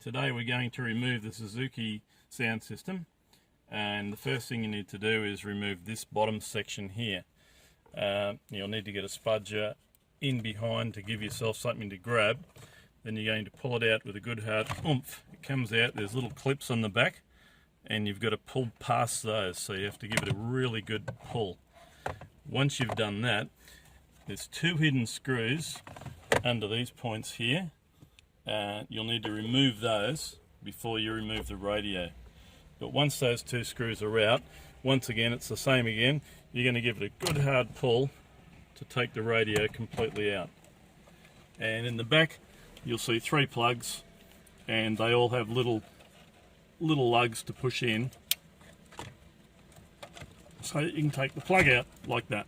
Today we're going to remove the Suzuki sound system, and the first thing you need to do is remove this bottom section here. You'll need to get a spudger in behind to give yourself something to grab. Then you're going to pull it out with a good hard oomph. It comes out, there's little clips on the back, and you've got to pull past those, so you have to give it a really good pull. Once you've done that, there's two hidden screws under these points here. You'll need to remove those before you remove the radio. But once those two screws are out, once again it's the same again. You're going to give it a good hard pull to take the radio completely out. And in the back you'll see three plugs, and they all have little lugs to push in, so you can take the plug out like that.